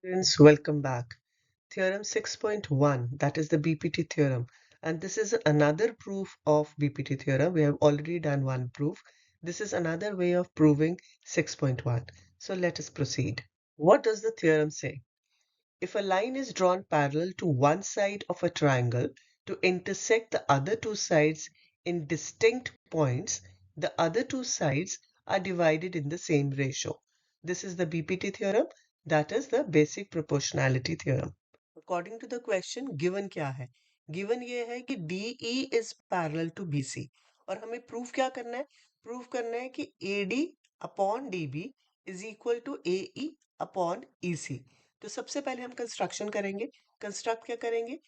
Students, welcome back. Theorem 6.1, that is the BPT theorem. And this is another proof of BPT theorem. We have already done one proof. This is another way of proving 6.1. So let us proceed. What does the theorem say? If a line is drawn parallel to one side of a triangle to intersect the other two sides in distinct points, the other two sides are divided in the same ratio. This is the BPT theorem, that is the basic proportionality theorem. According to the question, given क्या है? Given ये है कि DE is parallel to BC और हमें proof क्या करना है? प्रूफ करना है कि AD upon DB is equal to AE upon EC. तो सबसे पहले हम कंस्ट्रक्शन करेंगे। कंस्ट्रक्ट क्या करेंगे?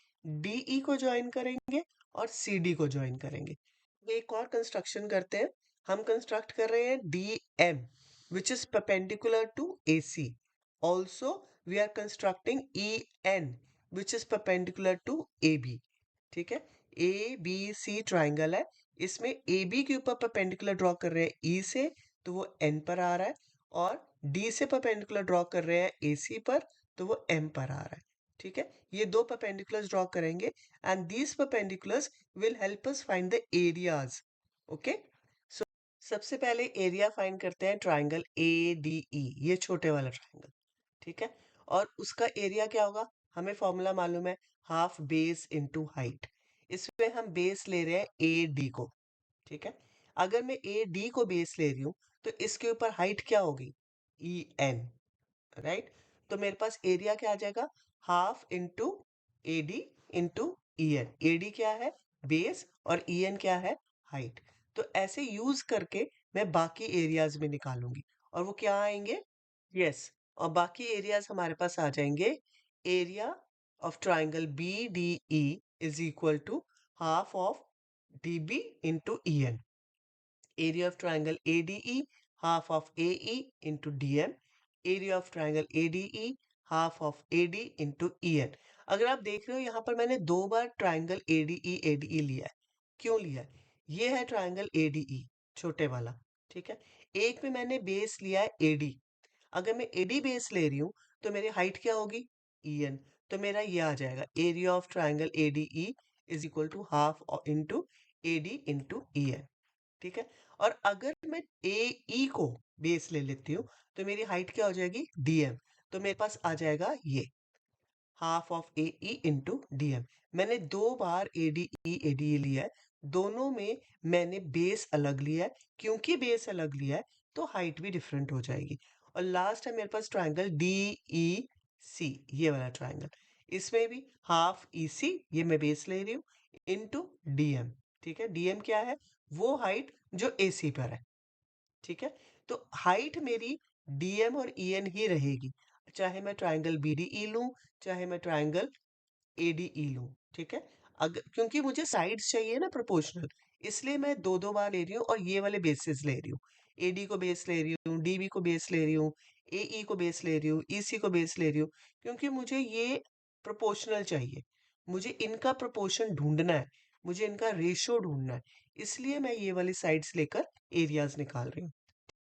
DE को ज्वाइन करेंगे और CD को ज्वाइन करेंगे। एक और कंस्ट्रक्शन करते हैं। हम कंस्ट्रक्ट कर रहे हैं DM which is perpendicular to AC. Also we are constructing EN which is perpendicular to AB. ठीक है, ABC ट्राइंगल है, इसमें AB के ऊपर परपेंडिकुलर ड्रॉ कर रहे हैं E से, तो वो N पर आ रहा है, और D से परपेंडिकुलर ड्रॉ कर रहे हैं AC पर, तो वो M पर आ रहा है। ठीक है, ये दो परपेंडिकुलर्स ड्रॉ करेंगे and these perpendiculars will help us find the areas. Okay, so सबसे पहले एरिया फाइंड करते हैं ट्राइंगल ADE, ये छोटे वाला ट्राइंगल। ठीक है, और उसका एरिया क्या होगा? हमें फॉर्मूला मालूम है, हाफ बेस इनटू हाइट। इसमें हम बेस ले रहे हैं AD को। ठीक है, अगर मैं AD को बेस ले रही हूँ तो इसके ऊपर हाइट क्या होगी? EN, right? तो मेरे पास एरिया क्या आ जाएगा? Half into AD into EN। AD क्या है? बेस, और EN क्या है? हाइट। तो ऐसे यूज करके मैं बाकी एरियाज में निकालूंगी, और वो क्या आएंगे? यस, और बाकी एरियाज हमारे पास आ जाएंगे। Area of triangle BDE is equal to half of DB into EN। Area of triangle ADE, half of AE into DM. Area of triangle ADE, half of AD into EN. अगर आप देख रहे हो यहाँ पर मैंने दो बार ट्राइंगल ADE लिया है। क्यों लिया है? ये है ट्राइंगल ADE, छोटे वाला। ठीक है, एक में मैंने बेस लिया है AD। अगर मैं AD बेस ले रही हूँ तो मेरी हाइट क्या होगी? EN। तो मेरा ये आ जाएगा, area of triangle ADE is equal to half into AD into EN। ठीक है, और अगर मैं AE को बेस ले लेती हूँ तो मेरी हाइट क्या हो जाएगी? DM। तो मेरे पास आ जाएगा ये half of AE into DM। मैंने दो बार ADE लिया है, दोनों में मैंने बेस अलग लिया है। क्योंकि बेस अलग लिया है तो हाइट भी डिफरेंट हो जाएगी। और लास्ट है मेरे पास ट्राइंगल DEC, ये वाला ट्राइंगल। इसमें भी हाफ EC, ये मैं बेस ले रही हूँ, इंटू DM। ठीक है, DM क्या है? वो हाइट जो AC पर है। ठीक है, तो हाइट मेरी DM और EN ही रहेगी, चाहे मैं ट्राइंगल BDE लूं, चाहे मैं ट्राइंगल ADE लूं। ठीक है, अगर क्योंकि मुझे साइड्स चाहिए ना प्रोपोर्शनल, इसलिए मैं दो दो बार ले रही हूँ और ये वाले बेसिस ले रही हूँ। AD को बेस ले रही हूँ, DB को बेस ले रही हूँ, AE को बेस ले रही हूँ, EC को बेस ले रही हूँ, क्योंकि मुझे ये प्रोपोर्शनल चाहिए। मुझे इनका प्रोपोर्शन ढूंढना है, मुझे इनका रेशियो ढूंढना है, इसलिए मैं ये वाली साइड्स लेकर एरियाज निकाल रही हूँ।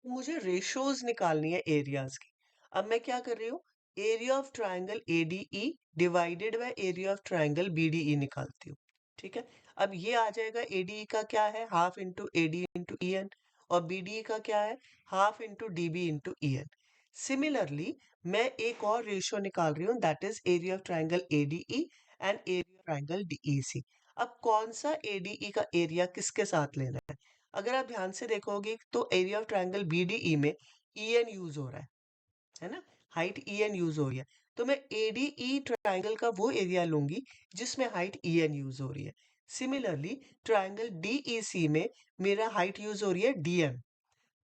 मुझे रेशोज निकालनी है एरियाज की। अब मैं क्या कर रही हूँ? Area of triangle ADE divided by area of triangle BDE निकालती हूँ। ठीक है, अब ये आ जाएगा, ADE का क्या है? Half into AD into EN, और BDE का क्या है? Half into DB into EN। Similarly मैं एक और रेशियो निकाल रही हूँ, that is area of triangle ADE and area of triangle DEC। अब कौन सा ADE का एरिया किसके साथ लेना है? अगर आप ध्यान से देखोगे तो एरिया ऑफ ट्राइंगल BDE में EN यूज हो रहा है ना? हाइट EN यूज हो रही है, तो मैं ADE ट्राइंगल का वो एरिया लूंगी जिसमें हाइट EN यूज हो रही है। सिमिलरली ट्राइंगल DEC में मेरा हाइट यूज हो रही है DM,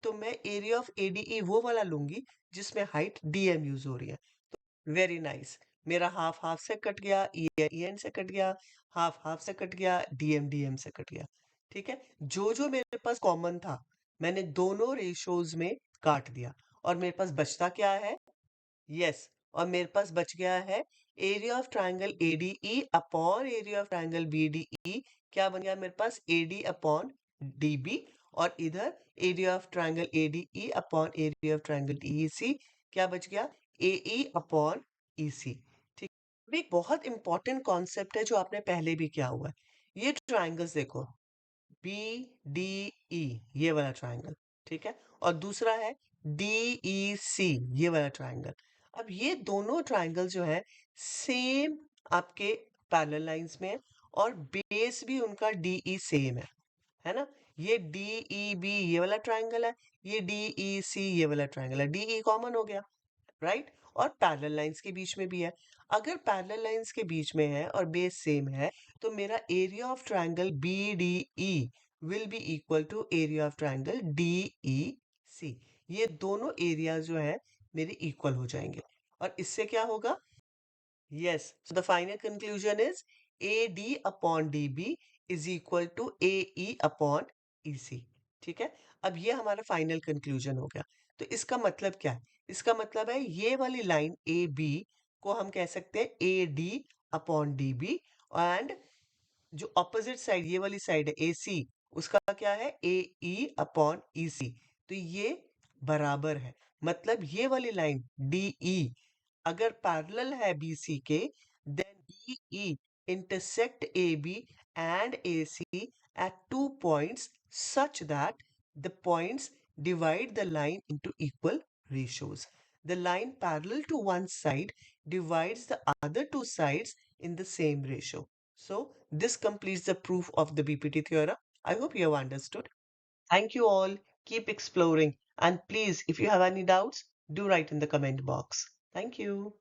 तो मैं एरिया ऑफ ADE वो वाला लूंगी जिसमें हाइट DM यूज हो रही है। वेरी नाइस, मेरा हाफ हाफ से कट गया, EN से कट गया, हाफ हाफ से कट गया, DM से कट गया। ठीक है, जो जो मेरे पास कॉमन था मैंने दोनों रेशियोज में काट दिया, और मेरे पास बचता क्या है? यस, और मेरे पास बच गया है area of triangle ADE upon area of triangle BDE। क्या बन गया मेरे पास? AD अपॉन DB, और इधर area of triangle ADE upon area of triangle DEC क्या बच गया? AE upon EC। ठीक। अब एक बहुत इंपॉर्टेंट कॉन्सेप्ट है जो आपने पहले भी किया हुआ है। ये ट्राइंगल्स देखो, बी डी ई, ये वाला ट्राइंगल, ठीक है, और दूसरा है डी ई सी, ये वाला ट्राइंगल। अब ये दोनों ट्राइंगल जो है सेम आपके पैरेलल लाइंस में है, और बेस भी उनका डी ई सेम है ना। ये डी ई बी ये वाला ट्राइंगल है, ये डी ई सी ये वाला ट्राइंगल है, डी ई कॉमन हो गया, राइट। और पैरेलल लाइंस के बीच में भी है। अगर पैरेलल लाइंस के बीच में है और बेस सेम है, तो मेरा area of triangle B D E will be equal to area of triangle D E C. ये दोनों एरिया जो है मेरे इक्वल हो जाएंगे, और इससे क्या होगा? Yes. So the final conclusion is AD upon DB is equal to AE upon EC. ठीक है। अब ये हमारा फाइनल कंक्लूजन हो गया। तो इसका मतलब क्या है? इसका मतलब है ये वाली लाइन ए बी को हम कह सकते हैं A D upon D B, and जो ऑपोजिट साइड ये वाली साइड है ए सी, उसका क्या है? A E upon E C. तो ये बराबर है, मतलब ये वाली लाइन डी ई अगर पैरेलल है BC के, then DE intersect AB and AC at 2 points such that the points divide the line into equal ratios. The line parallel to one side divides the other two sides in the same ratio. So this completes the proof of the BPT theorem. I hope you have understood. Thank you all. Keep exploring. And please, if you have any doubts, do write in the comment box. Thank you.